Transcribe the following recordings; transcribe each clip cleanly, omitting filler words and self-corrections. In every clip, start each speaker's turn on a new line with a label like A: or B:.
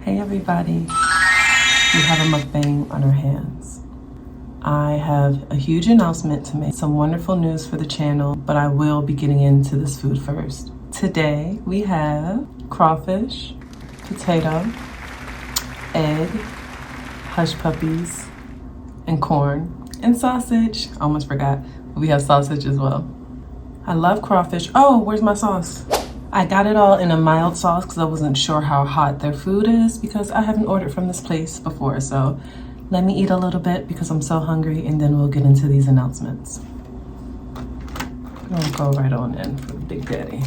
A: Hey everybody, we have a mukbang on our hands. I have a huge announcement to make, some wonderful news for the channel, but I will be getting into this food first. Today we have crawfish, potato, egg, hush puppies, and corn, and sausage. Almost forgot, we have sausage as well. I love crawfish. Oh, where's my sauce? I got it all in a mild sauce because I wasn't sure how hot their food is because I haven't ordered from this place before. So let me eat a little bit because I'm so hungry, and then we'll get into these announcements. I'll go right on in for the Big Daddy.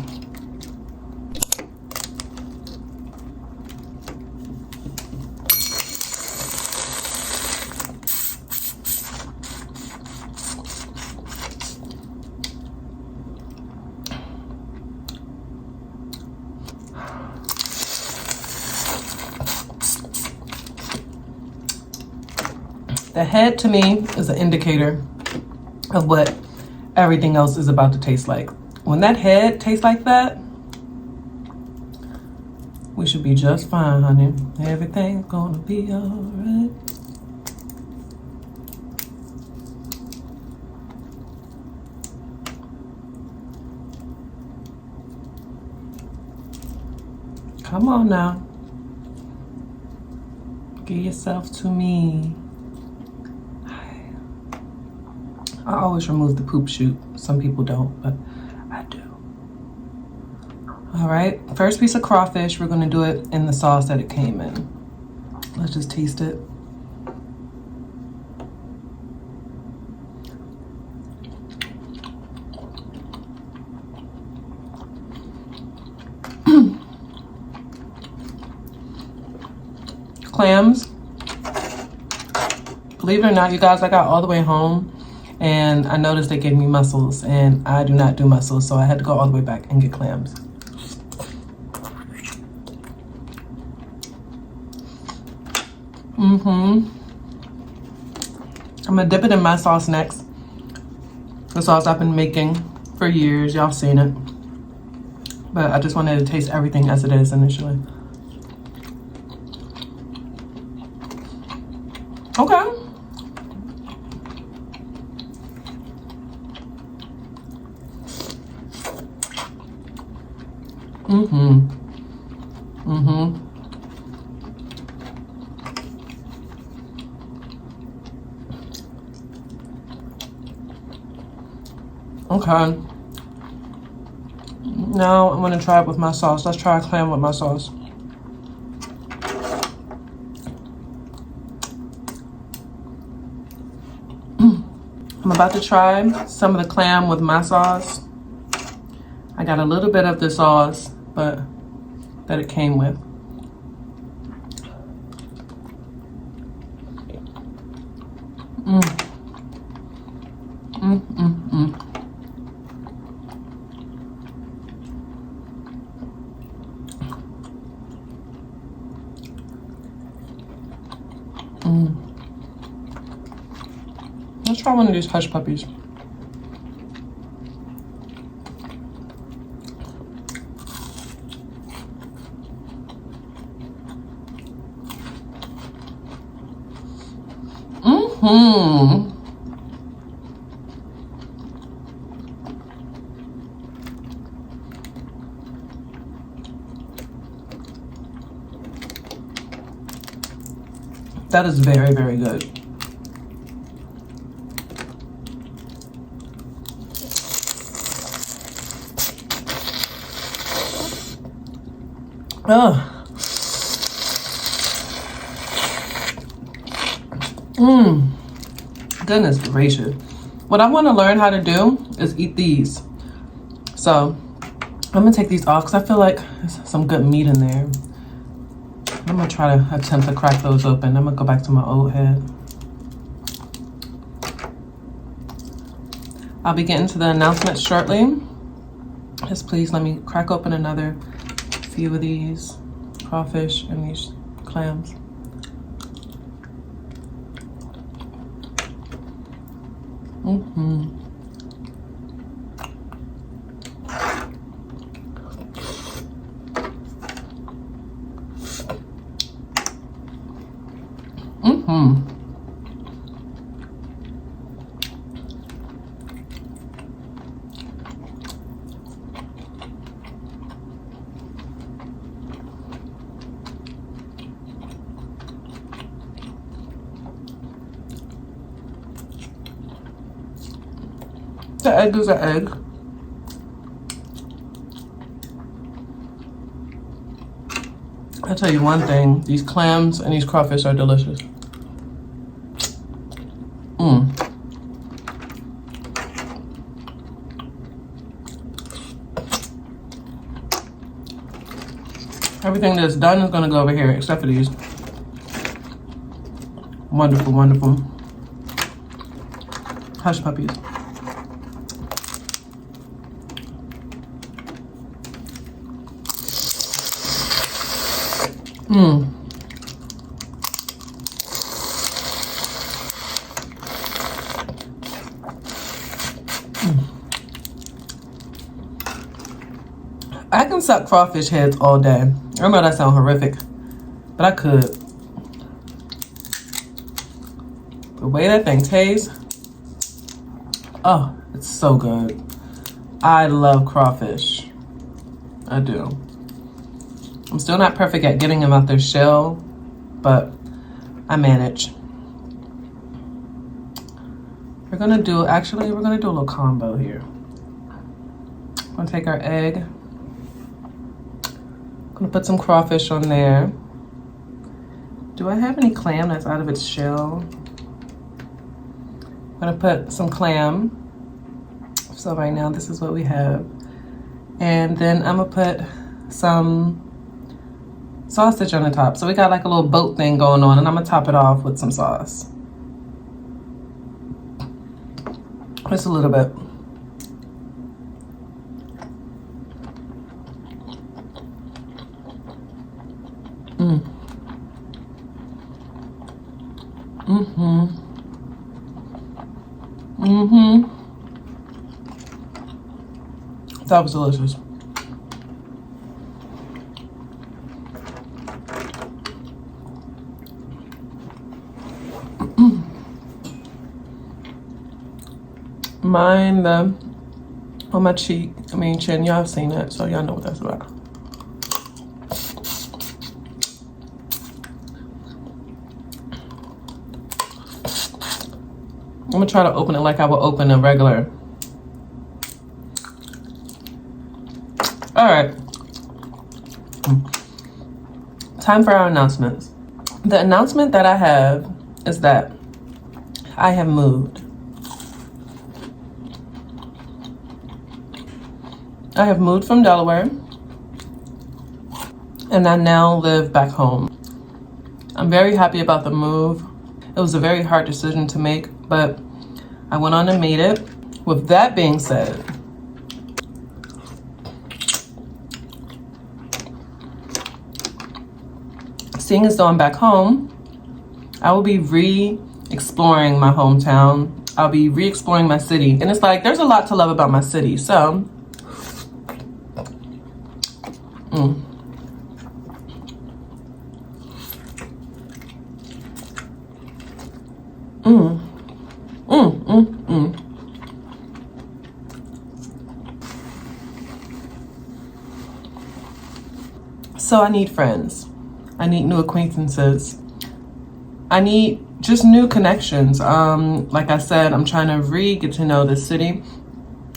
A: The head to me is an indicator of what everything else is about to taste like. When that head tastes like that, we should be just fine, honey. Everything's gonna be all right. Come on now. Give yourself to me. I always remove the poop chute. Some people don't, but I do. All right, first piece of crawfish, we're gonna do it in the sauce that it came in. Let's just taste it. Clams. Believe it or not, you guys, I got all the way home and I noticed they gave me mussels, and I do not do mussels, so I had to go all the way back and get clams. I'm gonna dip it in my sauce next. The sauce I've been making for years, y'all seen it. But I just wanted to taste everything as it is initially. Okay. Okay. Now I'm gonna try it with my sauce. Let's try a clam with my sauce. I'm about to try some of the clam with my sauce. I got a little bit of the sauce, but that it came with. Let's try one of these hush puppies. That is very, very good. Goodness gracious. What I want to learn how to do is eat these. So I'm gonna take these off because I feel like there's some good meat in there. I'm gonna try to attempt to crack those open. I'm gonna go back to my old head. I'll be getting to the announcements shortly. Just please let me crack open another few of these crawfish and these clams. Mm-hmm. The egg is an egg. I'll tell you one thing, these clams and these crawfish are delicious. Everything that's done is gonna go over here except for these. Wonderful, wonderful hush puppies. I can suck crawfish heads all day. I know that sounds horrific, but I could. The way that thing tastes, oh, it's so good. I love crawfish. I do. I'm still not perfect at getting them out their shell, but I manage. We're gonna do a little combo here. I'm gonna take our egg. I'm gonna put some crawfish on there. Do I have any clam that's out of its shell? I'm gonna put some clam. So right now, this is what we have. And then I'm gonna put some sausage on the top. So we got like a little boat thing going on, and I'm gonna top it off with some sauce. Just a little bit. That was delicious. Mine on my cheek, chin, y'all have seen that, so y'all know what that's about. I'm gonna try to open it like I would open a regular. All right. Time for our announcements. The announcement that I have is that I have moved. I have moved from Delaware, and I now live back home. I'm very happy about the move. It was a very hard decision to make, but I went on and made it. With that being said, seeing as though I'm back home, I will be re-exploring my hometown. I'll be re-exploring my city. And it's like, there's a lot to love about my city, so. So I need friends. I need new acquaintances. I need just new connections. Like I said, I'm trying to get to know this city,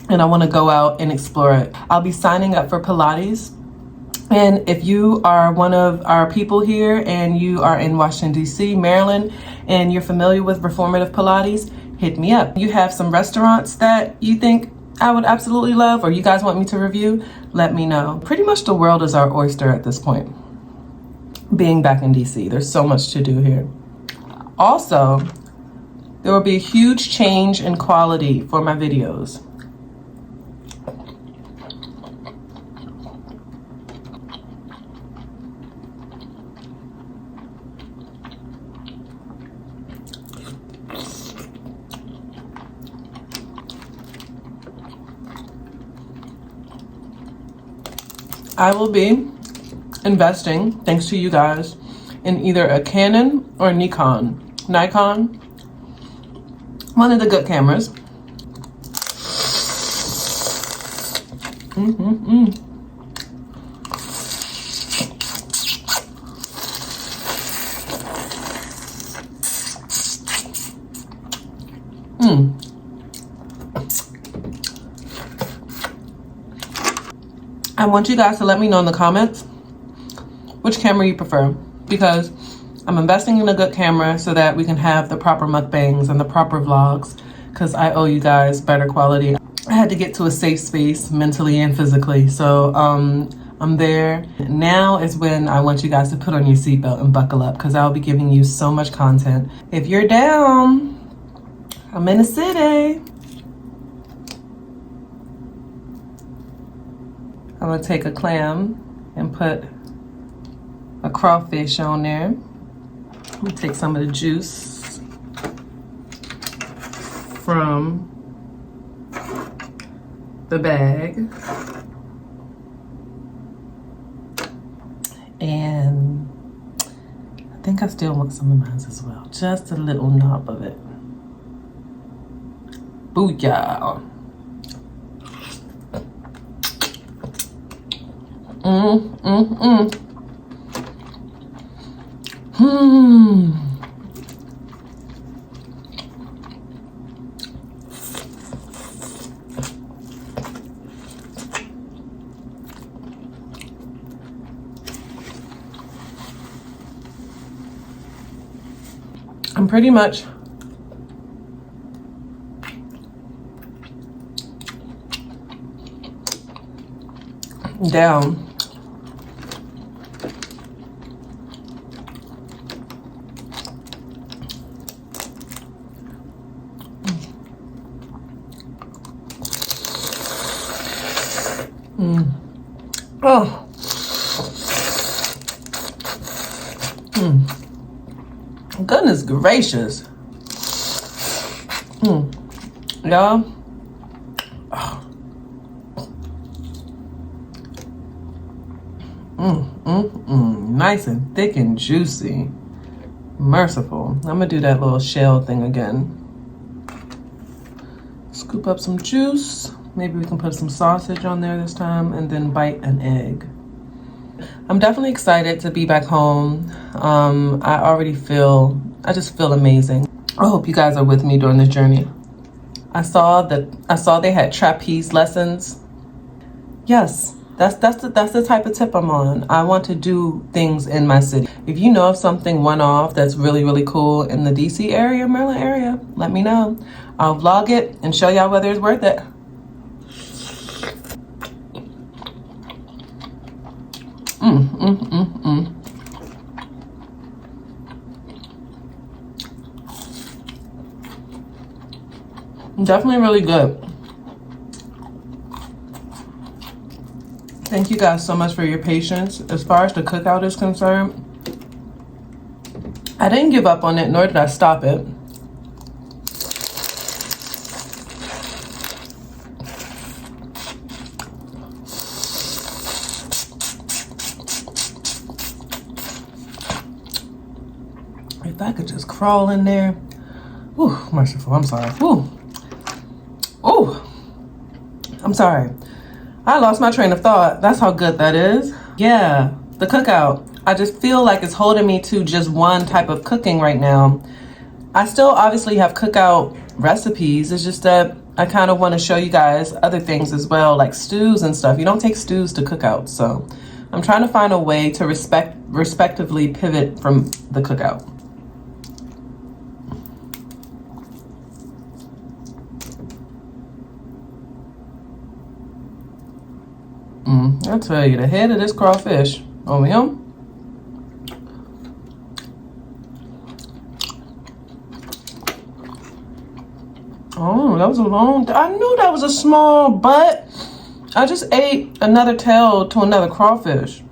A: and I want to go out and explore it. I'll be signing up for Pilates. And if you are one of our people here and you are in Washington, D.C., Maryland, and you're familiar with reformative Pilates, hit me up. You have some restaurants that you think I would absolutely love, or you guys want me to review, let me know. Pretty much the world is our oyster at this point. Being back in DC, there's so much to do here. Also, there will be a huge change in quality for my videos. I will be investing, thanks to you guys, in either a Canon or Nikon, one of the good cameras. I want you guys to let me know in the comments which camera you prefer, because I'm investing in a good camera so that we can have the proper mukbangs and the proper vlogs, because I owe you guys better quality. I had to get to a safe space mentally and physically, so I'm there. Now is when I want you guys to put on your seatbelt and buckle up, because I'll be giving you so much content. If you're down, I'm in the city. I'm gonna take a clam and put a crawfish on there. I'm gonna take some of the juice from the bag. And I think I still want some of mine as well. Just a little knob of it. Booyah. I'm pretty much down. Oh. Goodness gracious. Y'all. Nice and thick and juicy. Merciful. I'm gonna do that little shell thing again. Scoop up some juice. Maybe we can put some sausage on there this time, and then bite an egg. I'm definitely excited to be back home. I just feel amazing. I hope you guys are with me during this journey. I saw they had trapeze lessons. Yes, that's the type of tip I'm on. I want to do things in my city. If you know of something one-off that's really, really cool in the DC area, Maryland area, let me know. I'll vlog it and show y'all whether it's worth it. Definitely really good. Thank you guys so much for your patience. As far as the cookout is concerned, I didn't give up on it, nor did I stop it. If I could just crawl in there. Ooh, merciful, I'm sorry. Ooh. Ooh. I'm sorry. I lost my train of thought. That's how good that is. Yeah, the cookout. I just feel like it's holding me to just one type of cooking right now. I still obviously have cookout recipes. It's just that I kind of want to show you guys other things as well, like stews and stuff. You don't take stews to cookouts, so I'm trying to find a way to respectively pivot from the cookout. I'll tell you, the head of this crawfish over here. Oh, that was a long, I knew that was a small butt. I just ate another tail to another crawfish.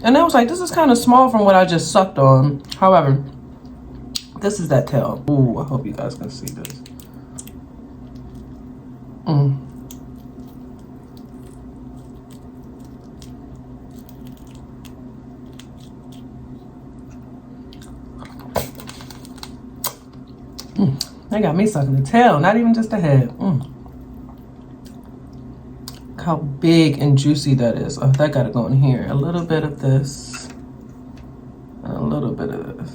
A: And I was like, this is kind of small from what I just sucked on. However, this is that tail. Ooh, I hope you guys can see this. They got me sucking the tail, not even just the head. Look how big and juicy that is. Oh, that gotta go in here. A little bit of this, and a little bit of this.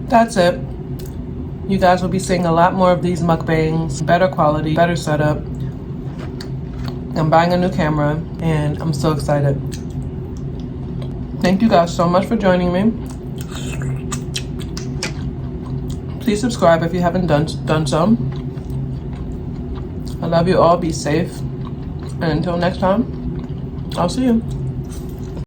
A: That's it. You guys will be seeing a lot more of these mukbangs, better quality, better setup. I'm buying a new camera and I'm so excited. Thank you guys so much for joining me. Please subscribe if you haven't done so. I love you all. Be safe. And until next time, I'll see you.